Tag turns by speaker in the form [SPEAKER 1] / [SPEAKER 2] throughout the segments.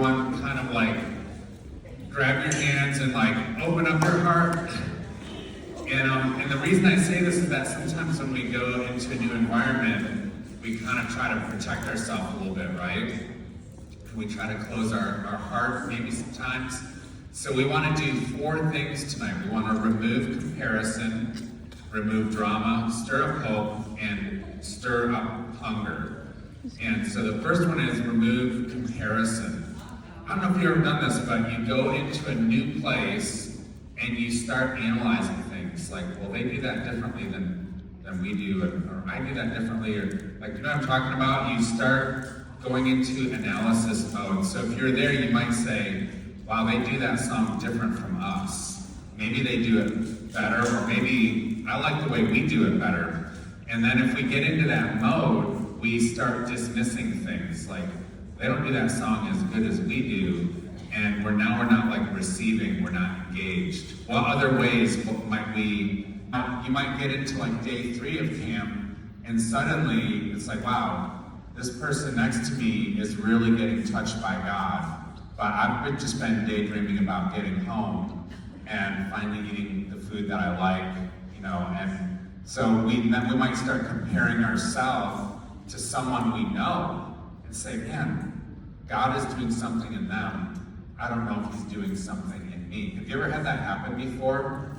[SPEAKER 1] everyone kind of like grab your hands and like open up your heart. And the reason I say this is that sometimes when we go into a new environment, we kind of try to protect ourselves a little bit, right? We try to close our heart maybe sometimes. So we want to do 4 things tonight. We want to remove comparison, remove drama, stir up hope, and stir up hunger. And so the first one is remove comparison. I don't know if you've ever done this, but you go into a new place and you start analyzing things. Like, well, they do that differently than we do, or I do that differently, or like, you know what I'm talking about? You start going into analysis mode. So if you're there, you might say, wow, they do that song different from us. Maybe they do it better, or maybe I like the way we do it better. And then if we get into that mode, we start dismissing things. Like, they don't do that song as good as we do, and we're not like receiving, we're not engaged. What other ways might we, you might get into like day 3 of camp, and suddenly it's like, wow, this person next to me is really getting touched by God. But I've just been daydreaming about getting home and finally eating the food that I like, you know, and so then we might start comparing ourselves to someone we know and say, man, God is doing something in them. I don't know if he's doing something in me. Have you ever had that happen before?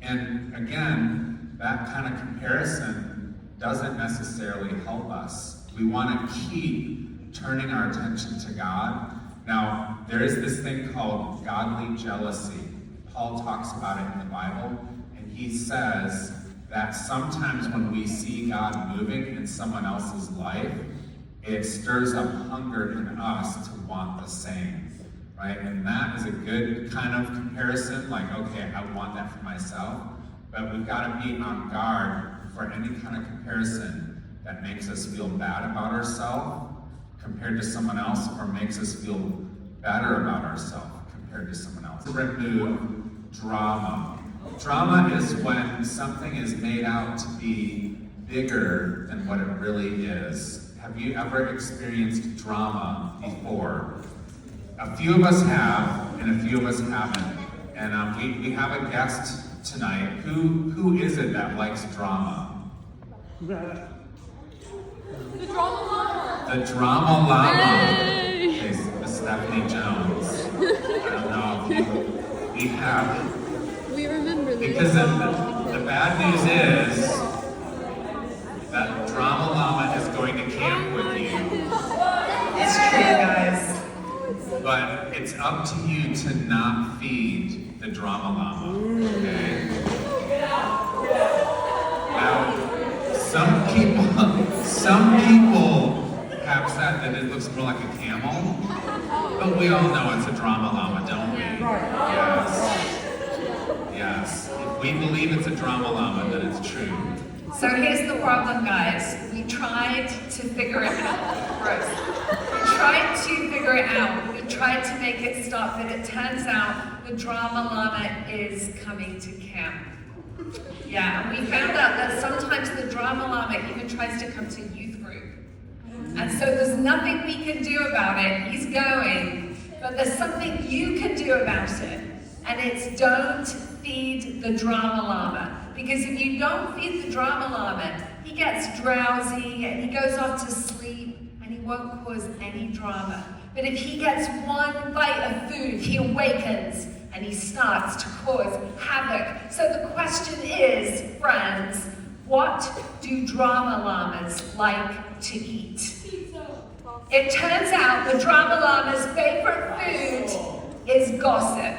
[SPEAKER 1] And again, that kind of comparison doesn't necessarily help us. We want to keep turning our attention to God. Now, there is this thing called godly jealousy. Paul talks about it in the Bible, and he says that sometimes when we see God moving in someone else's life, it stirs up hunger in us to want the same, right? And that is a good kind of comparison, like, okay, I want that for myself, but we've got to be on guard for any kind of comparison that makes us feel bad about ourselves compared to someone else, or makes us feel better about ourselves compared to someone else. Remove drama. Drama is when something is made out to be bigger than what it really is. Have you ever experienced drama before? A few of us have, and a few of us haven't. And we have a guest tonight. Who is it that likes drama?
[SPEAKER 2] The drama llama.
[SPEAKER 1] The drama llama. Hey, Stephanie Jones. I don't know if we have.
[SPEAKER 2] We remember this.
[SPEAKER 1] Because the bad news is that drama llama is going to camp with you.
[SPEAKER 3] It's true, guys.
[SPEAKER 1] But it's up to you to not feed the drama llama, okay? Now, some people have said that it looks more like a camel, but we all know it's a drama llama, don't we? Yes. If we believe it's a drama llama, then it's true.
[SPEAKER 3] So here's the problem, guys. We tried to figure it out. Gross. We tried to figure it out. We tried to make it stop, but it turns out the drama llama is coming to camp. Yeah, and we found out that sometimes the drama llama even tries to come to youth group. And so there's nothing we can do about it. He's going, but there's something you can do about it. And it's don't feed the drama llama. Because if you don't feed the drama llama, he gets drowsy and he goes off to sleep and he won't cause any drama. But if he gets one bite of food, he awakens and he starts to cause havoc. So the question is, friends, what do drama llamas like to eat? It turns out the drama llama's favorite food is gossip.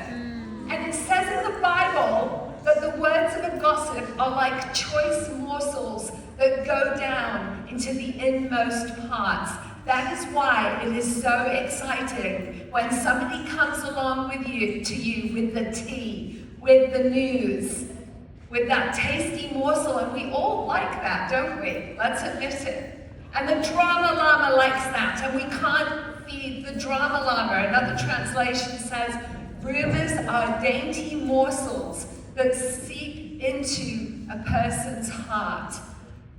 [SPEAKER 3] And it says in the Bible that the words of a gossip are like choice morsels that go down into the inmost parts. That is why it is so exciting when somebody comes along to you with the tea, with the news, with that tasty morsel, and we all like that, don't we? Let's admit it. And the drama llama likes that, and we can't feed the drama llama. Another translation says, rumors are dainty morsels that seep into a person's heart.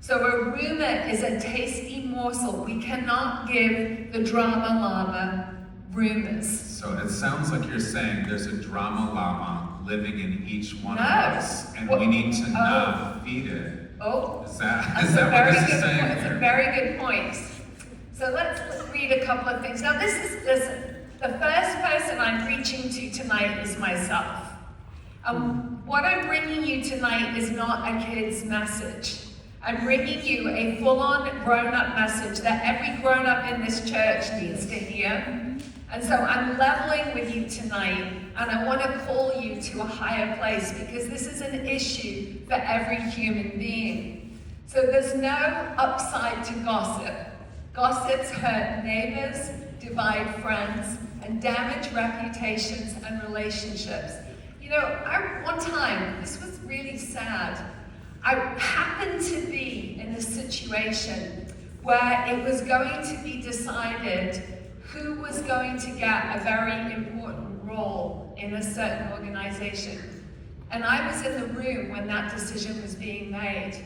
[SPEAKER 3] So a rumor is a tasty morsel. We cannot give the drama llama rumors.
[SPEAKER 1] So it sounds like you're saying there's a drama llama living in each one of
[SPEAKER 3] No.
[SPEAKER 1] us, and we need to not feed it.
[SPEAKER 3] Oh,
[SPEAKER 1] Is
[SPEAKER 3] that's
[SPEAKER 1] that
[SPEAKER 3] a very
[SPEAKER 1] what this
[SPEAKER 3] good
[SPEAKER 1] is saying
[SPEAKER 3] point. It's a
[SPEAKER 1] here?
[SPEAKER 3] very good point. So let's read a couple of things. Now listen, the first person I'm preaching to tonight is myself. What I'm bringing you tonight is not a kid's message. I'm bringing you a full-on grown-up message that every grown-up in this church needs to hear. And so I'm leveling with you tonight, and I want to call you to a higher place because this is an issue for every human being. So there's no upside to gossip. Gossips hurt neighbors, divide friends, and damage reputations and relationships. You know, one time, this was really sad. I happened to be in a situation where it was going to be decided who was going to get a very important role in a certain organization. And I was in the room when that decision was being made.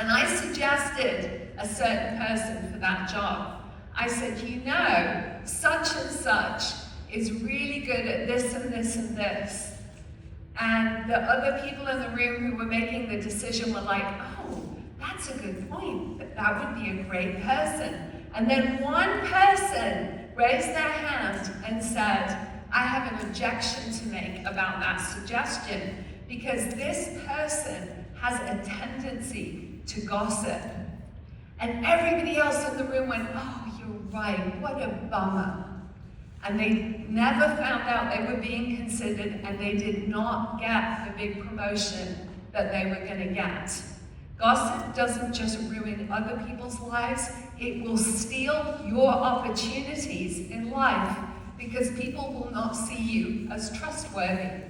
[SPEAKER 3] And I suggested a certain person for that job. I said, you know, such and such is really good at this and this and this. And the other people in the room who were making the decision were like, oh, that's a good point. That would be a great person. And then one person raised their hand and said, I have an objection to make about that suggestion because this person has a tendency to gossip. And everybody else in the room went, oh, you're right, what a bummer. And they never found out they were being considered, and they did not get the big promotion that they were going to get. Gossip doesn't just ruin other people's lives, it will steal your opportunities in life because people will not see you as trustworthy.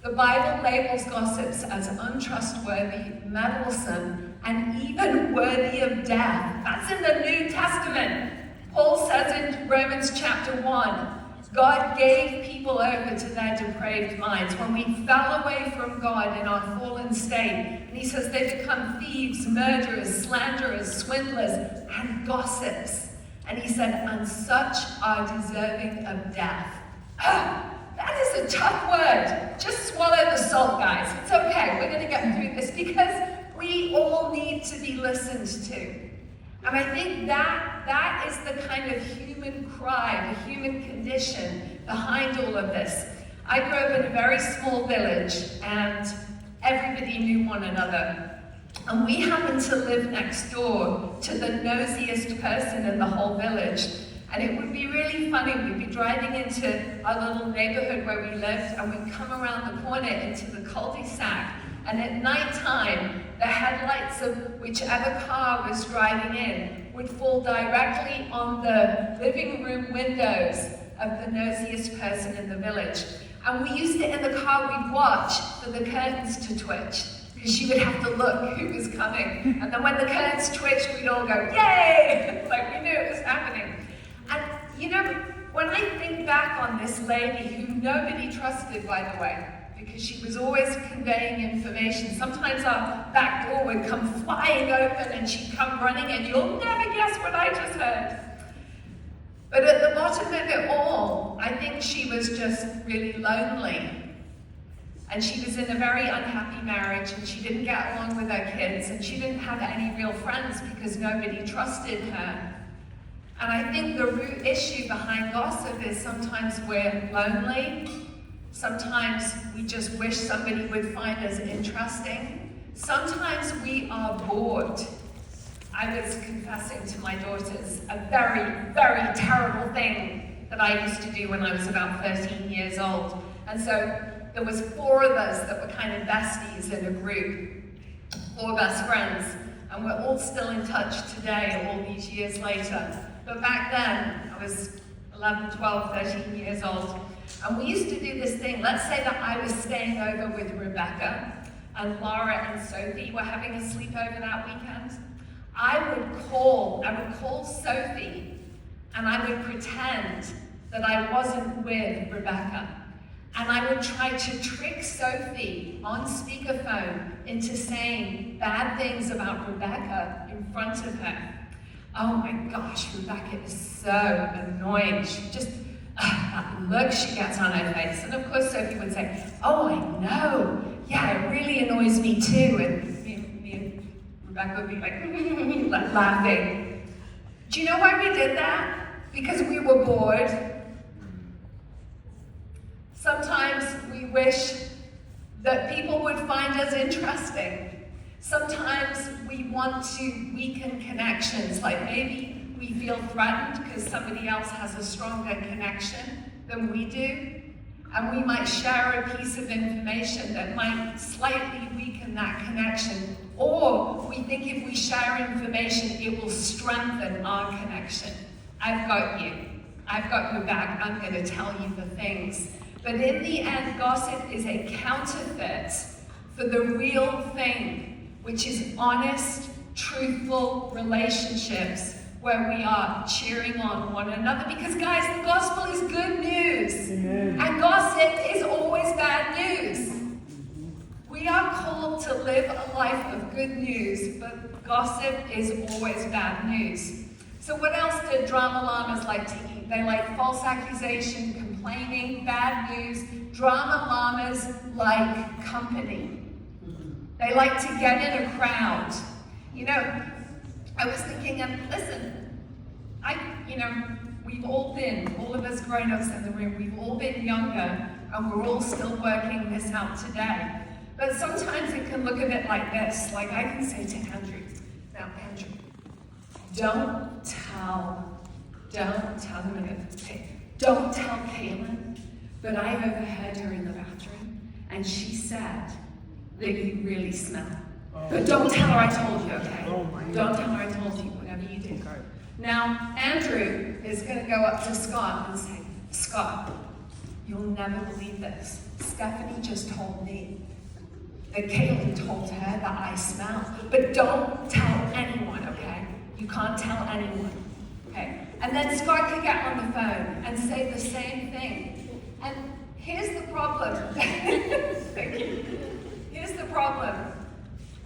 [SPEAKER 3] The Bible labels gossips as untrustworthy, meddlesome, and even worthy of death. That's in the New Testament. Paul says in Romans chapter 1, God gave people over to their depraved minds when we fell away from God in our fallen state. And he says they become thieves, murderers, slanderers, swindlers, and gossips. And he said, and such are deserving of death. That is a tough word. Just swallow the salt, guys. It's okay. We're going to get through this because we all need to be listened to. And I think that is the kind of human cry, the human condition behind all of this. I grew up in a very small village, and everybody knew one another. And we happened to live next door to the nosiest person in the whole village. And it would be really funny. We'd be driving into our little neighborhood where we lived, and we'd come around the corner into the cul-de-sac. And at night time, the headlights of whichever car was driving in would fall directly on the living room windows of the nosiest person in the village. And we used to, in the car, we'd watch for the curtains to twitch, because she would have to look who was coming. And then when the curtains twitched, we'd all go, yay! Like we knew it was happening. And you know, when I think back on this lady who nobody trusted, by the way, because she was always conveying information. Sometimes our back door would come flying open and she'd come running and you'll never guess what I just heard. But at the bottom of it all, I think she was just really lonely. And she was in a very unhappy marriage and she didn't get along with her kids and she didn't have any real friends because nobody trusted her. And I think the root issue behind gossip is sometimes we're lonely. Sometimes we just wish somebody would find us interesting. Sometimes we are bored. I was confessing to my daughters a very, very terrible thing that I used to do when I was about 13 years old. And so there was 4 of us that were kind of besties in a group, 4 best friends, and we're all still in touch today, all these years later. But back then, I was 11, 12, 13 years old. And we used to do this thing. Let's say that I was staying over with Rebecca and Laura and Sophie were having a sleepover that weekend. I would call Sophie and I would pretend that I wasn't with Rebecca. And I would try to trick Sophie on speakerphone into saying bad things about Rebecca in front of her. Oh my gosh, Rebecca is so annoying. look she gets on her face. And of course Sophie would say, oh, I know. Yeah, it really annoys me too. And me and Rebecca would be like, laughing. Do you know why we did that? Because we were bored. Sometimes we wish that people would find us interesting. Sometimes we want to weaken connections, like maybe we feel threatened because somebody else has a stronger connection than we do, and we might share a piece of information that might slightly weaken that connection, or we think if we share information, it will strengthen our connection. I've got you. I've got your back. I'm going to tell you the things. But in the end, gossip is a counterfeit for the real thing, which is honest, truthful relationships where we are cheering on one another. Because guys, the gospel is good news.
[SPEAKER 4] Amen.
[SPEAKER 3] And gossip is always bad news. We are called to live a life of good news, but gossip is always bad news. So what else do drama llamas like to eat? They like false accusation, complaining, bad news. Drama llamas like company. They like to get in a crowd. You know, I was thinking, listen, we've all been, all of us grown-ups in the room, we've all been younger, and we're all still working this out today. But sometimes it can look a bit like this. Like I can say to Andrew, now Andrew, don't tell Caitlin, but I overheard her in the bathroom, and she said that you really smell. But don't tell her I told you, okay? Don't tell her I told you, whatever you do. Now, Andrew is going to go up to Scott and say, Scott, you'll never believe this. Stephanie just told me that Caitlin told her that I smell. But don't tell anyone, okay? You can't tell anyone, okay? And then Scott could get on the phone and say the same thing. And here's the problem. Thank you. Here's the problem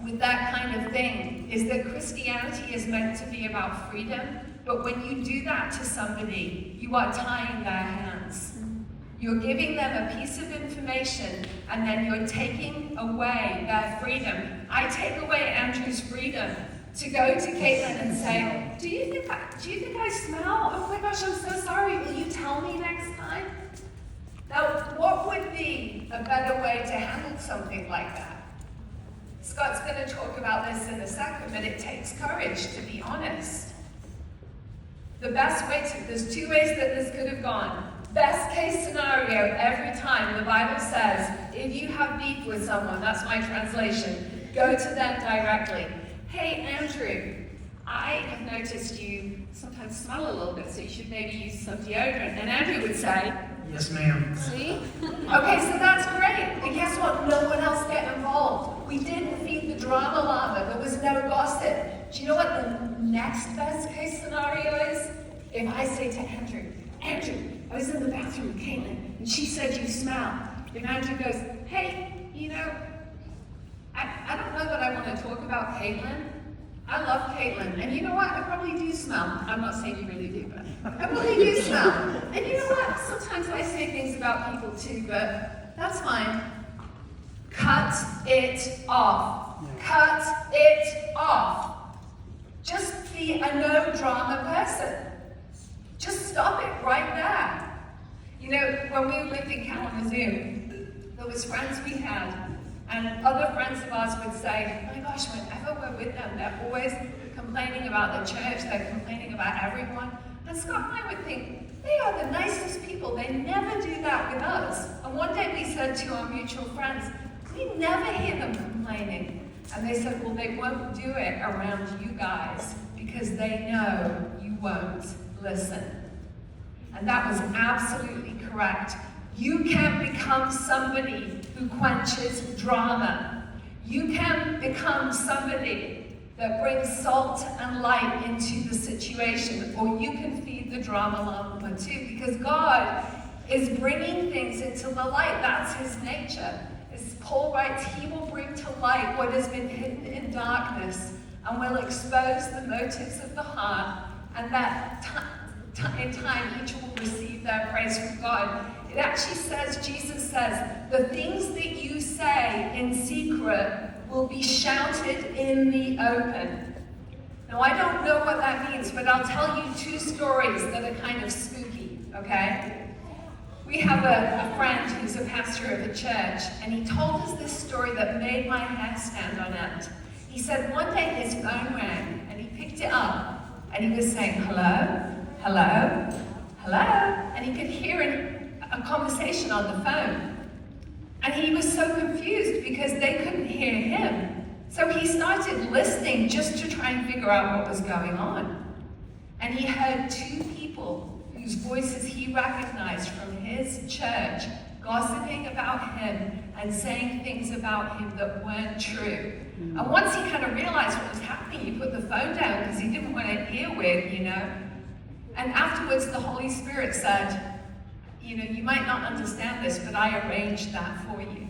[SPEAKER 3] with that kind of thing, is that Christianity is meant to be about freedom, but when you do that to somebody, you are tying their hands. You're giving them a piece of information, and then you're taking away their freedom. I take away Andrew's freedom to go to Caitlin and say, do you think I smell? Oh my gosh, I'm so sorry. Will you tell me next time? Now, what would be a better way to handle something like that? Scott's going to talk about this in a second, but it takes courage to be honest. The best way there's two ways that this could have gone. Best case scenario, every time the Bible says, if you have beef with someone, that's my translation, go to them directly. Hey, Andrew, I have noticed you sometimes smell a little bit, so you should maybe use some deodorant. And Andrew would say,
[SPEAKER 4] Yes, ma'am.
[SPEAKER 3] see? Okay, so that's great. And guess what? No one else get involved. We didn't feed the drama llama. There was no gossip. Do you know what the next best case scenario is? If I say to Andrew, I was in the bathroom with Caitlin, and she said you smell. If Andrew goes, hey, I don't know that I want to talk about Caitlin. I love Caitlin, and you know what? I probably do smell. I'm not saying you really do, but I really do smell. And you know what? Sometimes I say things about people too, but that's fine. Cut it off. Cut it off. Just be a no drama person. Just stop it right there. You know, when we lived in Kalamazoo, there was friends we had, and other friends of ours would say, oh my gosh, whenever we're with them, they're always complaining about the church, they're complaining about everyone. And Scott and I would think, they are the nicest people, they never do that with us. And one day we said to our mutual friends, we never hear them complaining. And they said, well, they won't do it around you guys because they know you won't listen. And that was absolutely correct. You can become somebody who quenches drama. You can become somebody that brings salt and light into the situation, or you can feed the drama llama too, because God is bringing things into the light. That's his nature. As Paul writes, he will bring to light what has been hidden in darkness and will expose the motives of the heart. And that in time, each will receive their praise from God. It actually says, Jesus says, the things that you say in secret will be shouted in the open. Now, I don't know what that means, but I'll tell you two stories that are kind of spooky, okay? We have a friend who's a pastor of a church, and he told us this story that made my hair stand on end. He said one day his phone rang, and he picked it up, and he was saying, hello, hello, hello, and he could hear a conversation on the phone. And he was so confused because they couldn't hear him. So he started listening just to try and figure out what was going on. And he heard two people whose voices he recognized from his church gossiping about him and saying things about him that weren't true. And once he kind of realized what was happening, he put the phone down because he didn't want to hear with, you know. And afterwards, the Holy Spirit said, you know, you might not understand this, but I arranged that for you.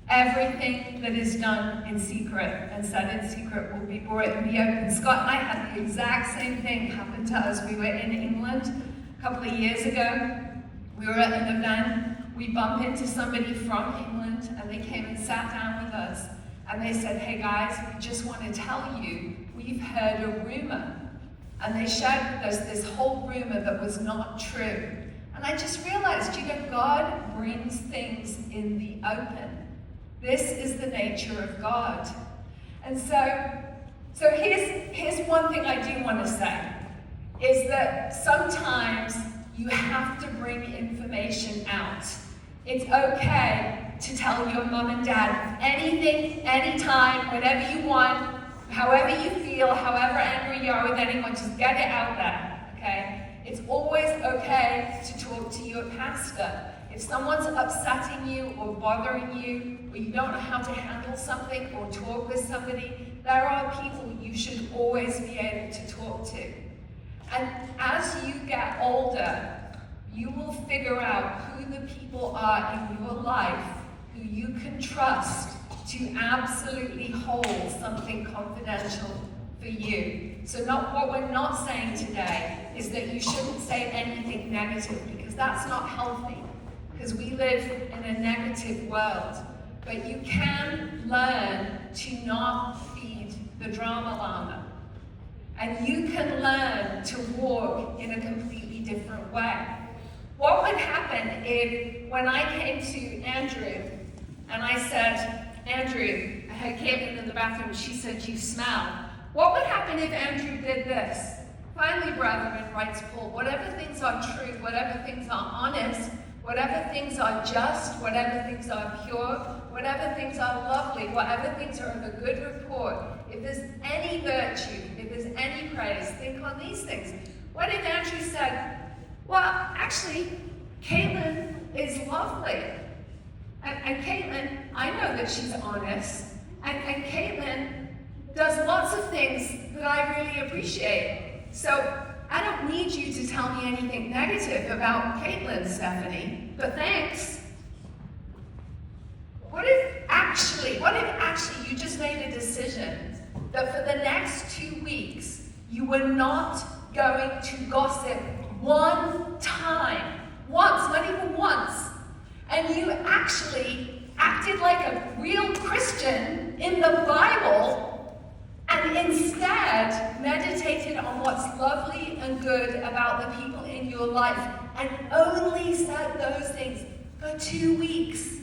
[SPEAKER 3] Everything that is done in secret and said in secret will be brought and be open. Scott and I had the exact same thing happen to us. We were in England a couple of years ago. We were at an event. We bumped into somebody from England, and they came and sat down with us. And they said, hey guys, we just want to tell you, we've heard a rumor. And they shared with us this whole rumor that was not true. And I just realized, you know, God brings things in the open. This is the nature of God. And so here's one thing I do want to say, is that sometimes you have to bring information out. It's okay to tell your mom and dad anything, anytime, whatever you want, however you feel, however angry you are with anyone, just get it out there, okay? It's always okay to talk to your pastor. If someone's upsetting you or bothering you, or you don't know how to handle something or talk with somebody, there are people you should always be able to talk to. And as you get older, you will figure out who the people are in your life who you can trust to absolutely hold something confidential for you. So what we're not saying today is that you shouldn't say anything negative, because that's not healthy, because we live in a negative world. But you can learn to not feed the drama llama. And you can learn to walk in a completely different way. What would happen if, when I came to Andrew, and I said, Andrew, I had Caitlin in the bathroom, and she said, you smell. What would happen if Andrew did this? Finally, brethren, writes Paul, whatever things are true, whatever things are honest, whatever things are just, whatever things are pure, whatever things are lovely, whatever things are of a good report, if there's any virtue, if there's any praise, think on these things. What if Andrew said, well, actually, Caitlin is lovely. And Caitlin, I know that she's honest. And Caitlin does lots of things that I really appreciate. So I don't need you to tell me anything negative about Caitlin, Stephanie, but thanks. What if actually you just made a decision that for the next 2 weeks, you were not going to gossip one time, once, not even once, and you actually acted like a real Christian in the Bible, and instead meditated on what's lovely and good about the people in your life, and only said those things for 2 weeks,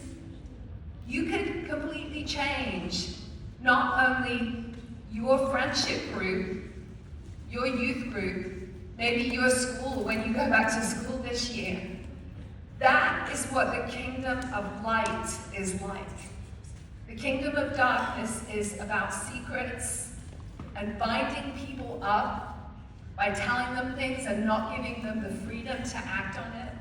[SPEAKER 3] you could completely change not only your friendship group, your youth group, maybe your school when you go back to school this year. That is what the kingdom of light is like. The kingdom of darkness is about secrets and binding people up by telling them things and not giving them the freedom to act on it,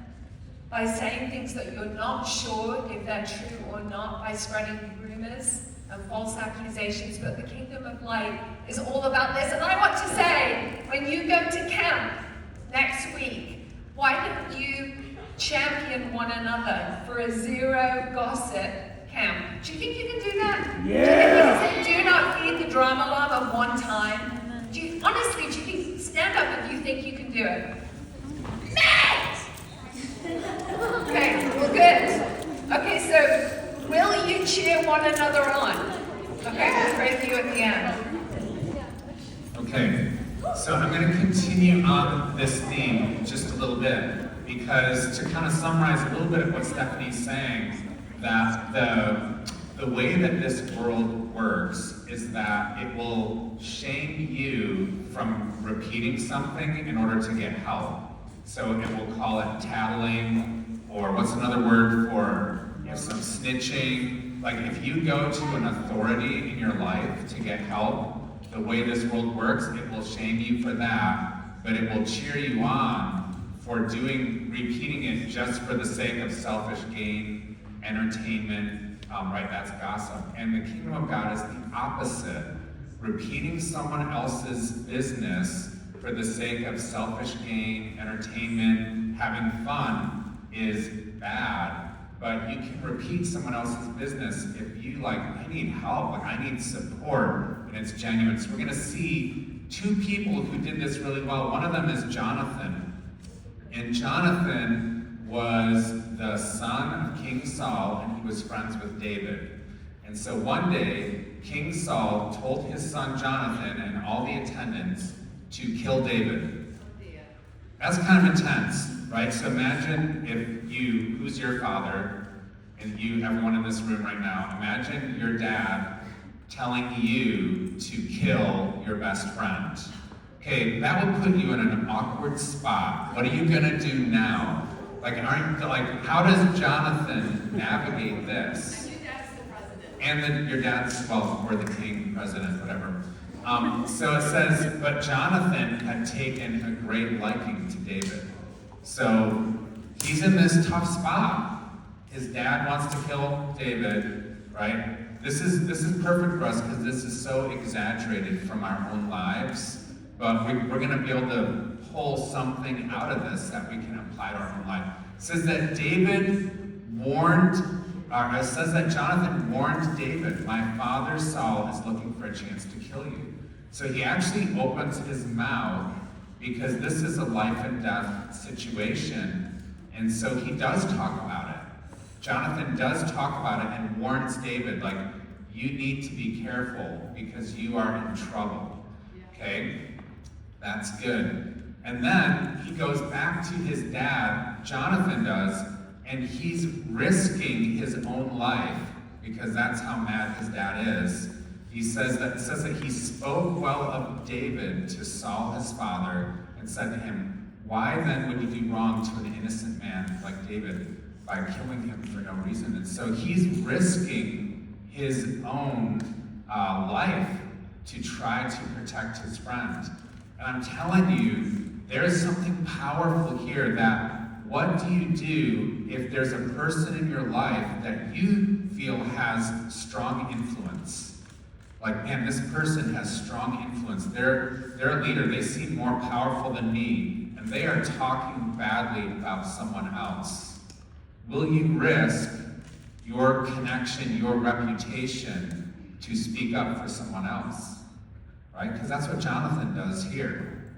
[SPEAKER 3] by saying things that you're not sure if they're true or not, by spreading rumors and false accusations. But the kingdom of light is all about this. And I want to say, when you go to camp next week, why don't you champion one another for a zero gossip camp? Do you think you can do that?
[SPEAKER 4] Yeah.
[SPEAKER 3] Do you think you can say, do not feed the drama llama one time? Honestly, do you think, stand up if you think you can do it. cheer one another on. Okay, we'll pray for you at the end.
[SPEAKER 1] Okay, so I'm going to continue on this theme just a little bit, because to kind of summarize a little bit of what Stephanie's saying, that the way that this world works is that it will shame you from repeating something in order to get help. So it will call it tattling, or what's another word for some snitching. Like if you go to an authority in your life to get help, the way this world works, it will shame you for that, but it will cheer you on for repeating it just for the sake of selfish gain, entertainment, right? That's gossip. And the kingdom of God is the opposite. Repeating someone else's business for the sake of selfish gain, entertainment, having fun is bad. But you can repeat someone else's business if you I need help, I need support, and it's genuine. So we're going to see two people who did this really well. One of them is Jonathan. And Jonathan was the son of King Saul, and he was friends with David. And so one day, King Saul told his son Jonathan and all the attendants to kill David. That's kind of intense, right? So imagine who's your father, and everyone in this room right now, imagine your dad telling you to kill your best friend. Okay, that would put you in an awkward spot. What are you gonna do now? How does Jonathan navigate this?
[SPEAKER 2] And your dad's the president.
[SPEAKER 1] And your dad's, or the king, president, whatever. So it says, but Jonathan had taken a great liking to David. So he's in this tough spot. His dad wants to kill David, right? This is perfect for us because this is so exaggerated from our own lives. But we're going to be able to pull something out of this that we can apply to our own life. It says that Jonathan warned David, my father Saul is looking for a chance to kill you. So he actually opens his mouth because this is a life and death situation. And so he does talk about it. Jonathan does talk about it and warns David, you need to be careful because you are in trouble. Okay? That's good. And then he goes back to his dad, Jonathan does, and he's risking his own life because that's how mad his dad is. It says that he spoke well of David to Saul his father and said to him, why then would you do wrong to an innocent man like David by killing him for no reason? And so he's risking his own life to try to protect his friend. And I'm telling you, there is something powerful here that what do you do if there's a person in your life that you feel has strong influence? Man, this person has strong influence. They're a leader. They seem more powerful than me, and they are talking badly about someone else. Will you risk your connection, your reputation to speak up for someone else? Right? Because that's what Jonathan does here.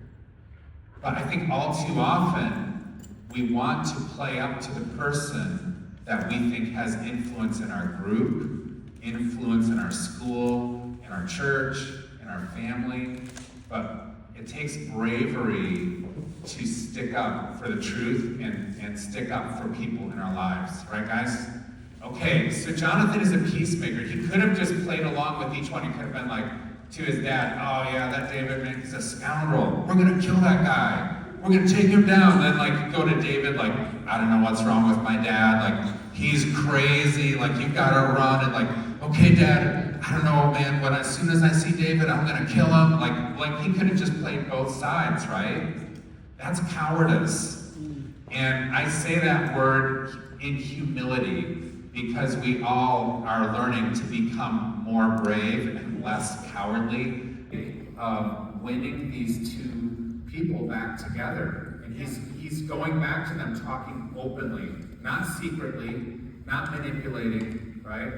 [SPEAKER 1] But I think all too often, we want to play up to the person that we think has influence in our group, influence in our school, in our church, in our family. But it takes bravery to stick up for the truth and stick up for people in our lives. Right, guys? Okay, so Jonathan is a peacemaker. He could have just played along with each one. He could have been to his dad, oh yeah, that David is a scoundrel. We're gonna kill that guy. We're gonna take him down. Then go to David, I don't know what's wrong with my dad. He's crazy. You gotta run. And okay, Dad, I don't know, man. But as soon as I see David, I'm gonna kill him. He could have just played both sides, right? That's cowardice. And I say that word in humility because we all are learning to become more brave and less cowardly. Winning these two people back together. And he's going back to them talking openly, not secretly, not manipulating, right?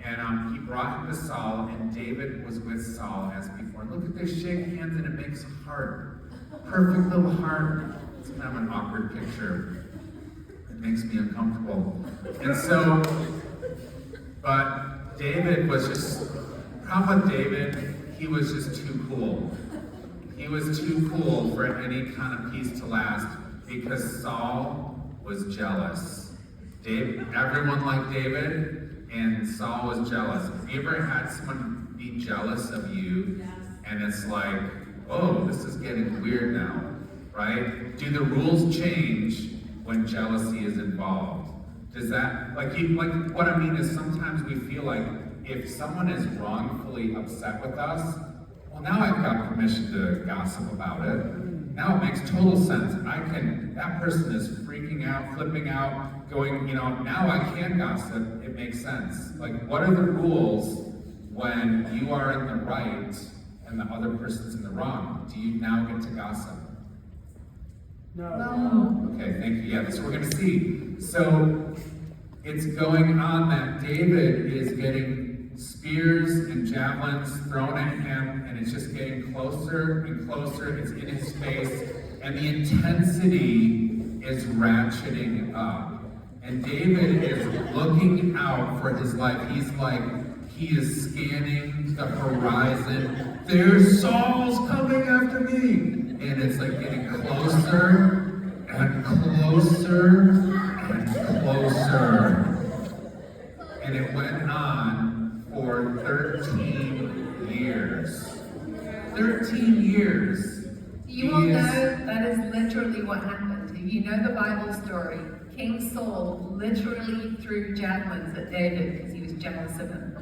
[SPEAKER 1] And he brought him to Saul, and David was with Saul as before. Look at this, shake hands, and it makes a heart. Perfect little heart. It's kind of an awkward picture. It makes me uncomfortable. And so, but David was just, problem with David, he was just too cool. He was too cool for any kind of peace to last because Saul was jealous. Everyone liked David, and Saul was jealous. Have you ever had someone be jealous of you, and it's like, oh, this is getting weird now, right? Do the rules change when jealousy is involved? Does that, like what I mean is sometimes we feel like if someone is wrongfully upset with us, well, now I've got permission to gossip about it. Now it makes total sense. That person is freaking out, flipping out, going, now I can gossip. It makes sense. Like, what are the rules when you are in the right and the other person's in the wrong? Do you now get to gossip?
[SPEAKER 2] No.
[SPEAKER 1] Okay, thank you. Yeah, that's what we're going to see. So it's going on that David is getting spears and javelins thrown at him, and it's just getting closer and closer. It's in his face, and the intensity is ratcheting up. And David is looking out for his life. He is scanning the horizon. There's Saul's coming after me. And it's like getting closer and closer and closer. And it went on for 13 years. 13 years.
[SPEAKER 3] You all know that is literally what happened. If you know the Bible story, King Saul literally threw javelins at David because he was jealous of him.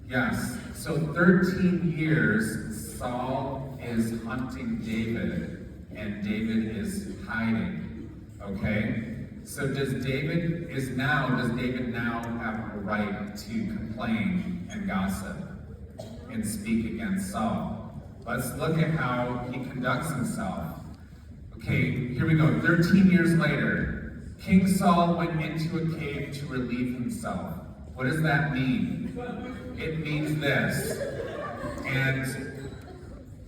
[SPEAKER 1] Yes, so 13 years, Saul is hunting David, and David is hiding, okay? So does David now have a right to complain and gossip and speak against Saul? Let's look at how he conducts himself. Okay, here we go. 13 years later, King Saul went into a cave to relieve himself. What does that mean? It means this. And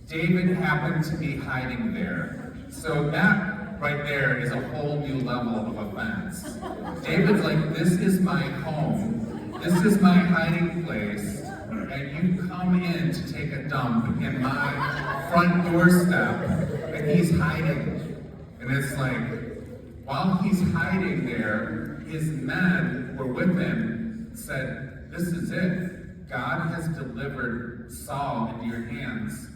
[SPEAKER 1] David happened to be hiding there. So that right there is a whole new level of offense. David's like, this is my home. This is my hiding place. And you come in to take a dump in my front doorstep. And he's hiding. And it's like, while he's hiding there, his men were with him, said, this is it. God has delivered Saul into your hands,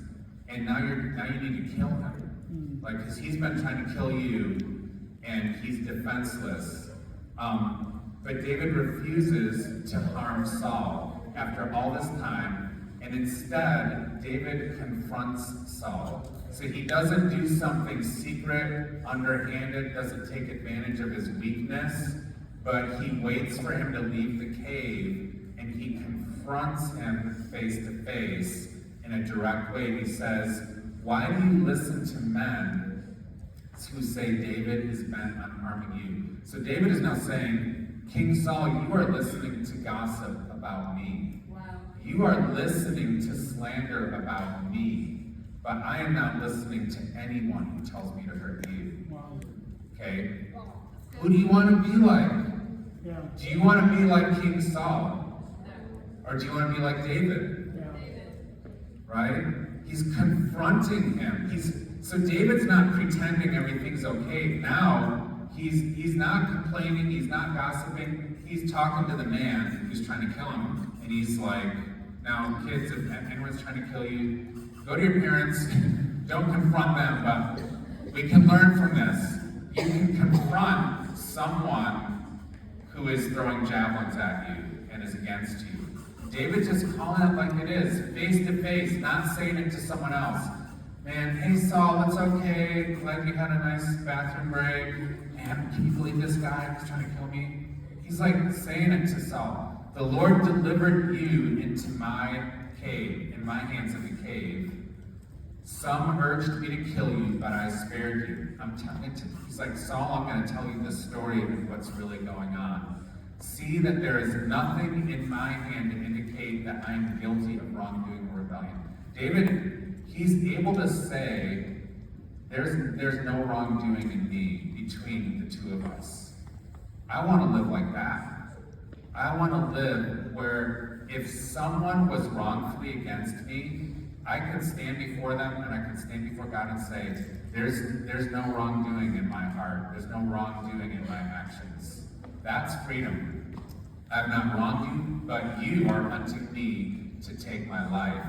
[SPEAKER 1] and now you need to kill him. Like, because he's been trying to kill you, and he's defenseless. But David refuses to harm Saul after all this time, and instead, David confronts Saul. So he doesn't do something secret, underhanded, doesn't take advantage of his weakness, but he waits for him to leave the cave, and he confronts him face to face in a direct way. He says, why do you listen to men who say David is bent on harming you? So David is now saying, King Saul, you are listening to gossip about me.
[SPEAKER 2] Wow.
[SPEAKER 1] You are listening to slander about me, but I am not listening to anyone who tells me to hurt you.
[SPEAKER 2] Wow.
[SPEAKER 1] Okay? Who do you want to be like?
[SPEAKER 2] Yeah.
[SPEAKER 1] Do you want to be like King Saul? Or do you want to be like David?
[SPEAKER 2] Yeah.
[SPEAKER 1] Right? He's confronting him. So David's not pretending everything's okay. Now, he's not complaining, he's not gossiping, he's talking to the man who's trying to kill him. And he's like, now kids, if anyone's trying to kill you, go to your parents, don't confront them, but we can learn from this. You can confront someone who is throwing javelins at you and is against you. David's just calling it like it is, face to face, not saying it to someone else. Man, hey Saul, it's okay. Glad you had a nice bathroom break. Man, can you believe this guy was trying to kill me? He's like saying it to Saul. The Lord delivered you into my cave, in my hands in the cave. Some urged me to kill you, but I spared you. He's like, Saul, I'm going to tell you the story of what's really going on. See that there is nothing in my hand to indicate that I am guilty of wrongdoing or rebellion. David, he's able to say, there's no wrongdoing in me between the two of us. I want to live like that. I want to live where if someone was wrongfully against me, I can stand before them and I can stand before God and say, there's no wrongdoing in my heart. There's no wrongdoing in my actions. That's freedom. I've not wronged you, but you are hunting me to take my life.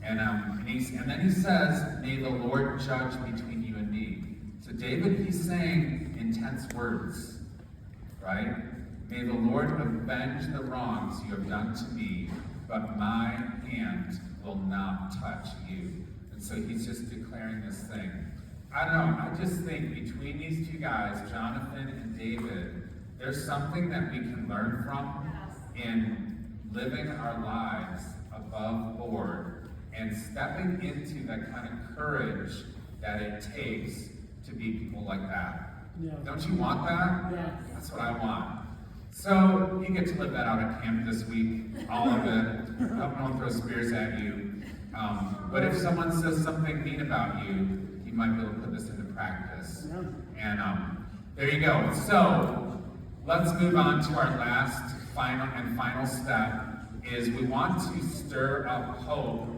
[SPEAKER 1] And then he says, may the Lord judge between you and me. So David, he's saying intense words, right? May the Lord avenge the wrongs you have done to me, but my hand will not touch you. And so he's just declaring this thing. I don't know, I just think between these two guys, Jonathan and David, there's something that we can learn from in living our lives above board and stepping into that kind of courage that it takes to be people like that.
[SPEAKER 4] Yeah.
[SPEAKER 1] Don't you want that?
[SPEAKER 4] Yeah.
[SPEAKER 1] That's what I want. So you get to live that out at camp this week, all of it. I don't throw spears at you. But if someone says something mean about you, you might be able to put this into practice.
[SPEAKER 4] Yeah.
[SPEAKER 1] And there you go. So let's move on to our last final step is we want to stir up hope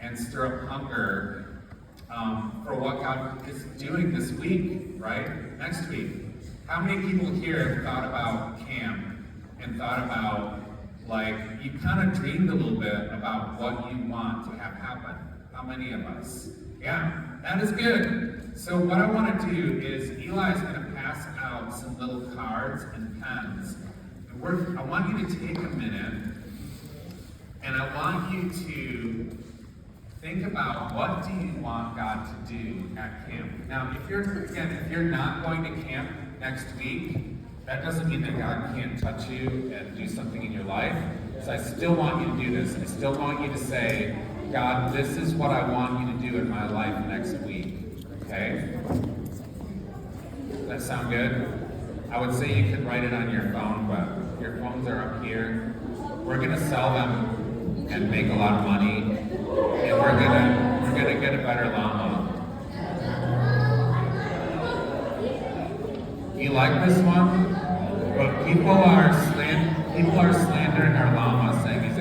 [SPEAKER 1] and stir up hunger for what God is doing this week, right? Next week. How many people here have thought about camp and thought about, like, you kind of dreamed a little bit about what you want to have happen? How many of us? Yeah, that is good. So what I want to do is Eli is going to pass out some little cards and pens. And I want you to take a minute and I want you to think about what do you want God to do at camp. Now, if you're not going to camp next week, that doesn't mean that God can't touch you and do something in your life. So I still want you to do this. I still want you to say, God, this is what I want you to do in my life next week. Okay? Does that sound good? I would say you could write it on your phone, but your phones are up here. We're gonna sell them and make a lot of money, and we're gonna get a better llama. You like this one? But people are slandering our llama, saying he's